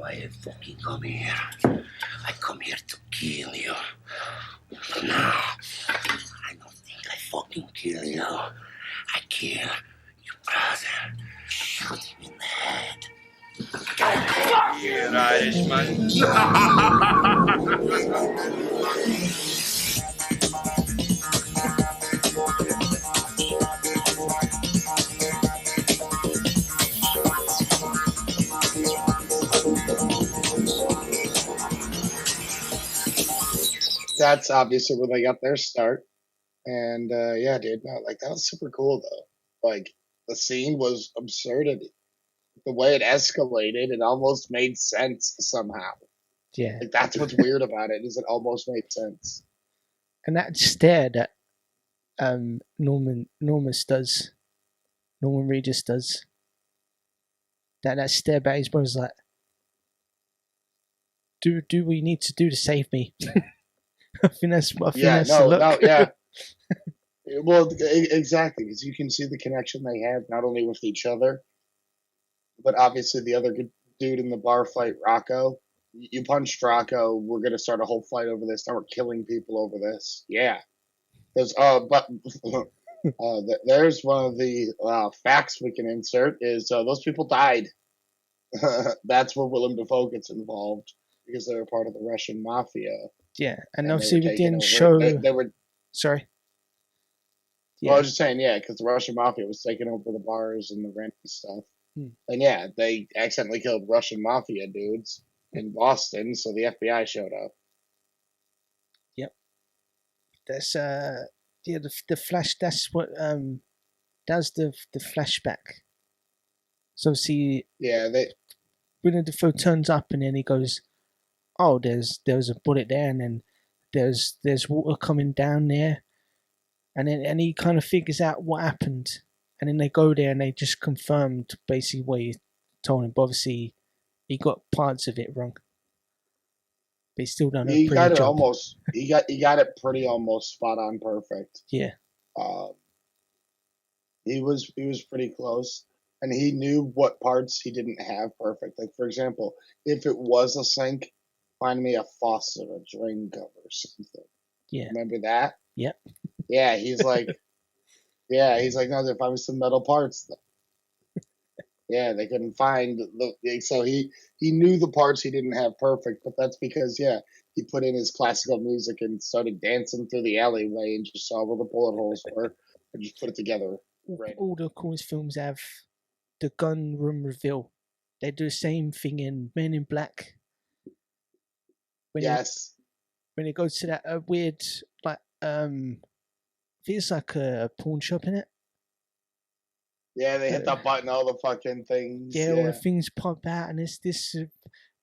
why I fucking come here. I come here to kill you. No, I don't think I fucking kill you. I kill your brother. Shoot him in the head. Fuck you, Irishman. That's obviously where they got their start. And yeah, dude, no, like that was super cool though. Like the scene was absurdity. The way it escalated, it almost made sense somehow. Yeah. Like that's what's weird about it, is it almost made sense. And that stare that Norman Regis does. That stare back his brother's like, do what you need to do to save me. I think that's the look. Yeah. Well, exactly, because you can see the connection they have not only with each other, but obviously the other dude in the bar fight, Rocco. You punched Rocco. We're gonna start a whole fight over this. Now we're killing people over this. Yeah. There's there's one of the facts we can insert is those people died. That's where Willem Dafoe gets involved because they were part of the Russian mafia. Yeah, and obviously we didn't show. They were. Sorry. Yeah. Well, I was just saying, yeah, because the Russian mafia was taking over the bars and the rent and stuff. And yeah, they accidentally killed Russian mafia dudes in Boston, so the FBI showed up. Yep. That's the flash. That's what does the flashback. So see, yeah, Willem Dafoe turns up and then he goes, "Oh, there's a bullet there, and then there's water coming down there," and he kind of figures out what happened, and then they go there and they just confirmed basically what he told him. But obviously, he got parts of it wrong. But he still done a pretty job. He got it pretty almost spot on perfect. Yeah. He was pretty close. And he knew what parts he didn't have perfect. Like, for example, if it was a sink, find me a faucet, a drain cover, or something. Yeah. Remember that? Yep. Yeah, he's like, no, they find me some metal parts. Yeah, they couldn't find so he knew the parts he didn't have perfect, but that's because, yeah, he put in his classical music and started dancing through the alleyway and just saw where the bullet holes were and just put it together. Right. All the coolest films have the gun room reveal. They do the same thing in Men in Black. Yes. When it goes to that weird, like, feels like a pawn shop in it. Yeah, they hit that button, all the fucking things. Yeah, all the things pop out, and it's this.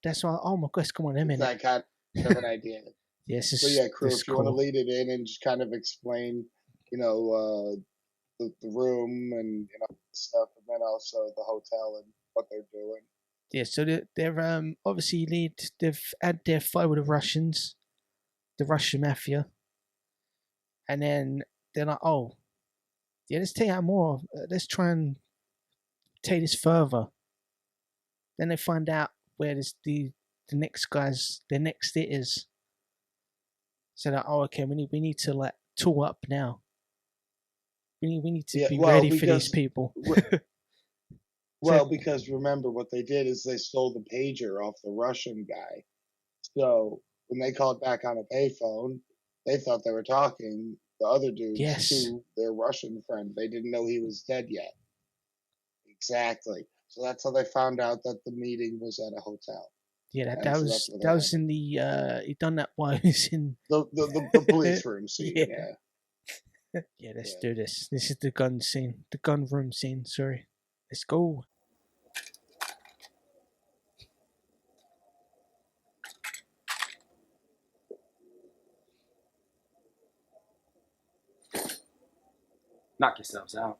That's why. Oh my gosh, come on, I'm in that kind of an idea. Yes. So yeah, crew, if you want to lead it in and just kind of explain, the room and stuff, and then also the hotel and what they're doing. Yeah, so they're obviously they've had their fight with the Russians, the Russian mafia, and then they're like, oh, yeah, let's take out more. Let's try and take this further. Then they find out where the next it is. So that okay, we need to like tool up now. We need to be ready for these people. Because remember what they did is they stole the pager off the Russian guy. So when they called back on a payphone, they thought they were talking the other dudes to their Russian friend. They didn't know he was dead yet. Exactly. So that's how they found out that the meeting was at a hotel. Yeah, that was in the he done that while he was in the police room scene. Yeah. Yeah, let's do this. This is the gun scene, the gun room scene. Sorry, let's go. Knock yourselves out.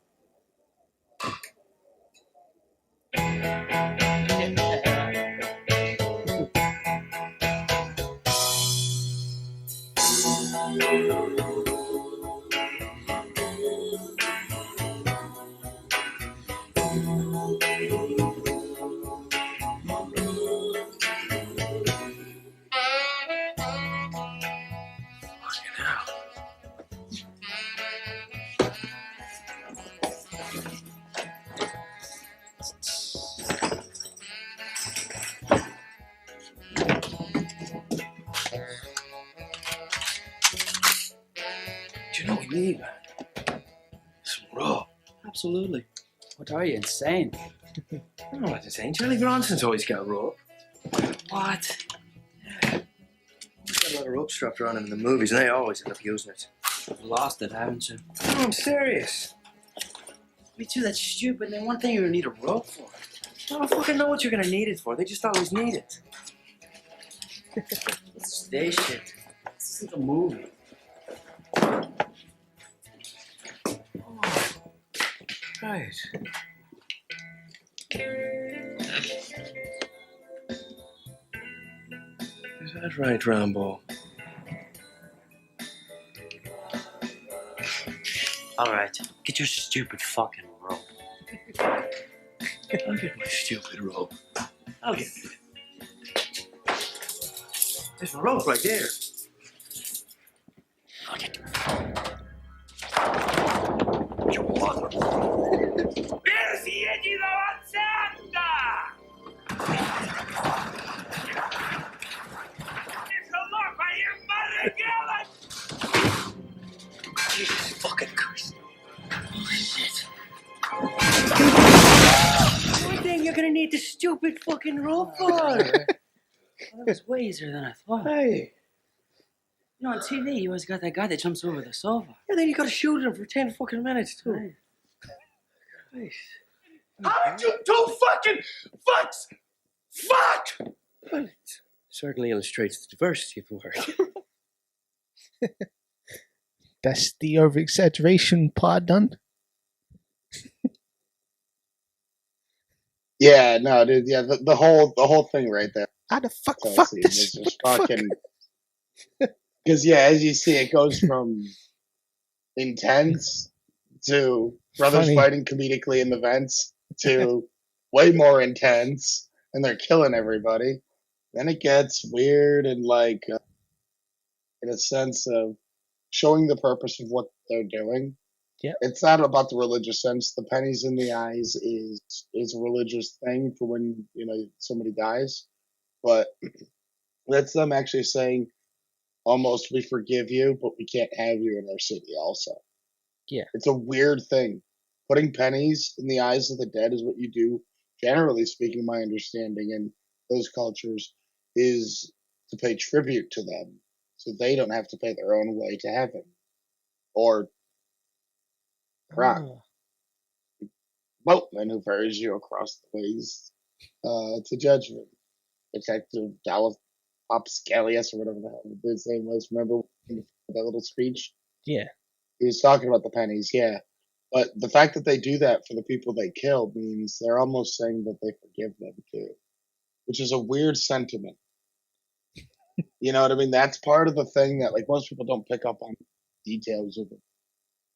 You know what we need? Some rope. Absolutely. What are you, insane? I'm not insane. Charlie Bronson's always got rope. What? He's got a lot of rope strapped around him in the movies, and they always end up using it. You've lost it, haven't you? No, I'm serious. Me too, that's stupid. And one thing you're gonna need a rope for. I don't fucking know what you're gonna need it for. They just always need it. It's stay shit. This isn't a movie. Right. Is that right, Rambo? Alright, get your stupid fucking rope. I'll get my stupid rope. I'll get it. There's my rope right there. I'll get it. You mother. Jesus fucking Christ. Holy shit. One thing you're gonna need the stupid fucking rope for. Well, that was way easier than I thought. Hey. You know, on TV, you always got that guy that jumps over the sofa. Yeah, then you gotta shoot him for 10 fucking minutes, too. Right. Christ. Aren't you two fucking fucks? Fuck! Well, it certainly illustrates the diversity of the word. That's the over exaggeration part done. Yeah, no, dude. Yeah, the whole thing right there. How the fuck Chelsea, this? is just What the fuck? fucking. Because yeah, as you see, it goes from intense to brothers Funny. fighting comedically in the vents to way more intense, and they're killing everybody. Then it gets weird and like, in a sense of showing the purpose of what they're doing. Yep. It's not about the religious sense. The pennies in the eyes is a religious thing for when somebody dies, but that's them actually saying, almost, we forgive you, but we can't have you in our city also. Yeah. It's a weird thing. Putting pennies in the eyes of the dead is what you do, generally speaking, my understanding in those cultures, is to pay tribute to them so they don't have to pay their own way to heaven. Or Oh. boatman who ferries you across the ways to judgment. Detective Dallas Popscalius or whatever the hell his name was. Remember that little speech? Yeah. He was talking about the pennies, yeah. But the fact that they do that for the people they killed means they're almost saying that they forgive them too, which is a weird sentiment. You know what I mean? That's part of the thing that like most people don't pick up on details of it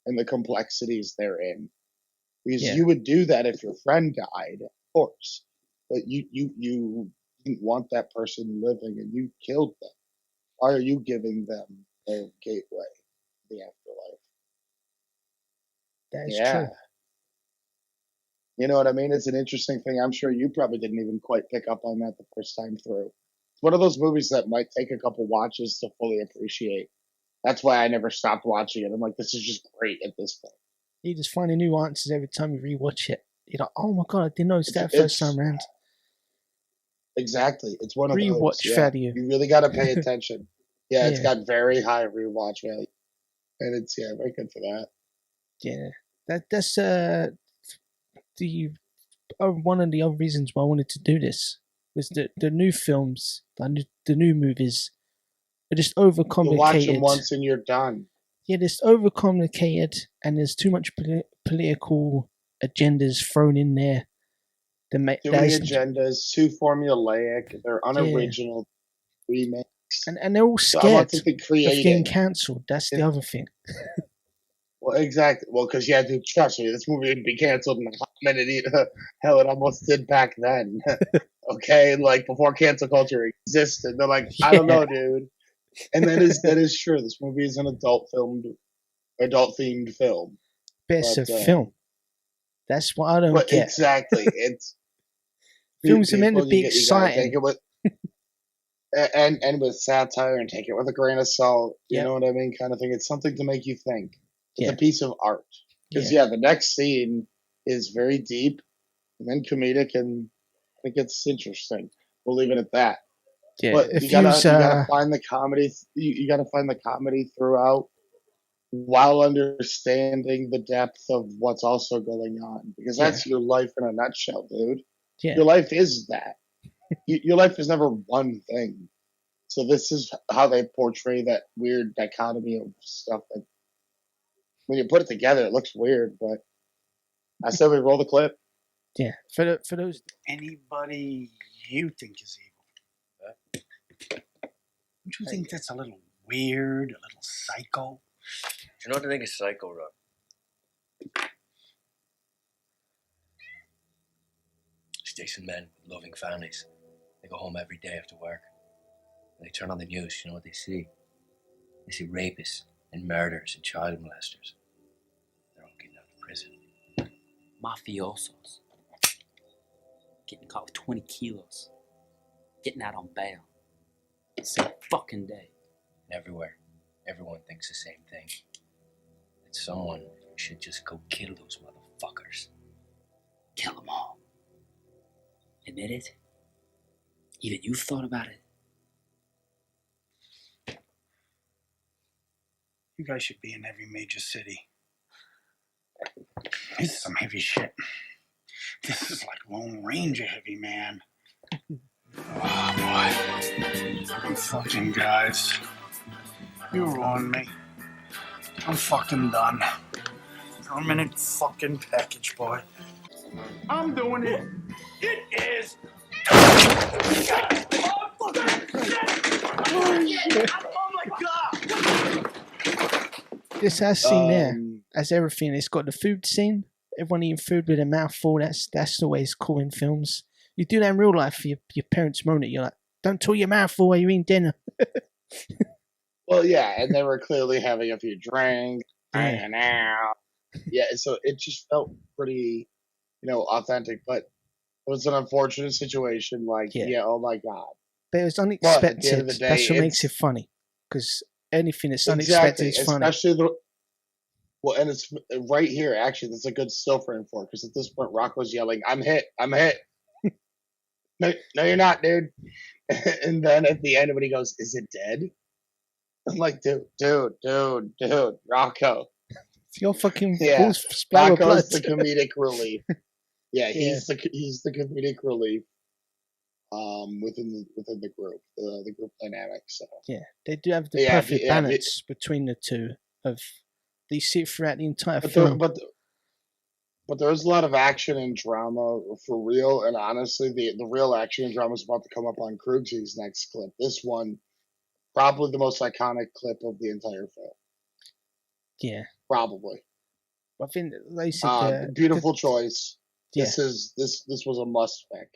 and the complexities therein. Because Yeah. you would do that if your friend died, of course, but you didn't want that person living and you killed them. Why are you giving them their gateway to the afterlife? That is Yeah. true. You know what I mean? It's an interesting thing. I'm sure you probably didn't even quite pick up on that the first time through. It's one of those movies that might take a couple watches to fully appreciate. That's why I never stopped watching it. I'm like, this is just great at this point. You just find new answers every time you rewatch it. You're like, oh my god, I didn't notice that It's- first time around. Exactly. It's one of those. Rewatch Yeah. value. You really got to pay attention. Yeah, it's Yeah. got very high rewatch value. And it's, very good for that. Yeah, that's one of the other reasons why I wanted to do this was the new films, the new movies are just You watch overcomplicated. them once and you're done. Yeah, they're just overcomplicated, and there's too much political agendas thrown in there. Too many agendas, too formulaic, they're unoriginal remakes. and they're all So I want scared something of getting creative. cancelled. That's the other thing. Well, exactly. Well, because you had to trust me, this movie would be canceled in a hot minute. Hell, it almost did back then. Okay, like before cancel culture existed. They're like, I don't know, dude. And that is true. This movie is an adult themed film. But it's But, a film. That's what I don't But get. exactly, it's Films are meant to people, be you gotta exciting. take it with and with satire and take it with a grain of salt. You Yep. know what I mean, kind of thing. It's something to make you think. It's Yeah. a piece of art. Because Yeah. the next scene is very deep and then comedic, and I think it's interesting. We'll leave it at that. Yeah. But If you gotta you's, find the comedy. You gotta find the comedy throughout, while understanding the depth of what's also going on, because that's your life in a nutshell, dude. yeah. Your life is that. Your life is never one thing. So this is how they portray that weird dichotomy of stuff that, when you put it together, it looks weird. But I said we roll the clip. Yeah. For those. Anybody you think is evil? Don't you think that's a little weird, a little psycho? Do you know what I think is psycho, Rob? Decent men with loving families. They go home every day after work. And they turn on the news, you know what they see? They see rapists and murderers and child molesters. They're all getting out of prison. Mafiosos. Getting caught with 20 kilos. Getting out on bail. Same fucking day. And everywhere, everyone thinks the same thing. That someone should just go kill those motherfuckers. Kill them all. Admit it? Even you've thought about it? You guys should be in every major city. This is some heavy shit. This is like Lone Ranger heavy, man. Oh, boy. You fucking guys. You ruined me. I'm fucking done. Permanent fucking package, boy. I'm doing it. It is. Oh my god! This has scene there, as everything. It's got the food scene. Everyone eating food with a mouthful. That's always cool in films. You do that in real life. Your parents moan at you like, "Don't talk your mouth full while you're eating dinner." Well, yeah, and they were clearly having a few drinks, Yeah. hanging out. Yeah, so it just felt pretty, authentic. But it was an unfortunate situation. Like, oh my god. But it was But unexpected. at the end of the day, That's what makes it funny. Because anything that's unexpected is funny. Especially and it's right here. Actually, that's a good still frame for it, because at this point, Rocco's yelling, "I'm hit! I'm hit!" No, you're not, dude. And then at the end, when he goes, "Is it dead?" I'm like, dude, Rocco. Your fucking balls splatter blood. Rocco's the comedic relief. Yeah, he's the comedic relief. Within the group, the group dynamic. So yeah, they do have the perfect balance between the two. Of they see it throughout the entire film. But there's a lot of action and drama for real. And honestly, the real action and drama is about to come up on Krugsy's next clip. This one, probably the most iconic clip of the entire film. Yeah, probably. I think they said beautiful choice. Yeah. This was a must pick.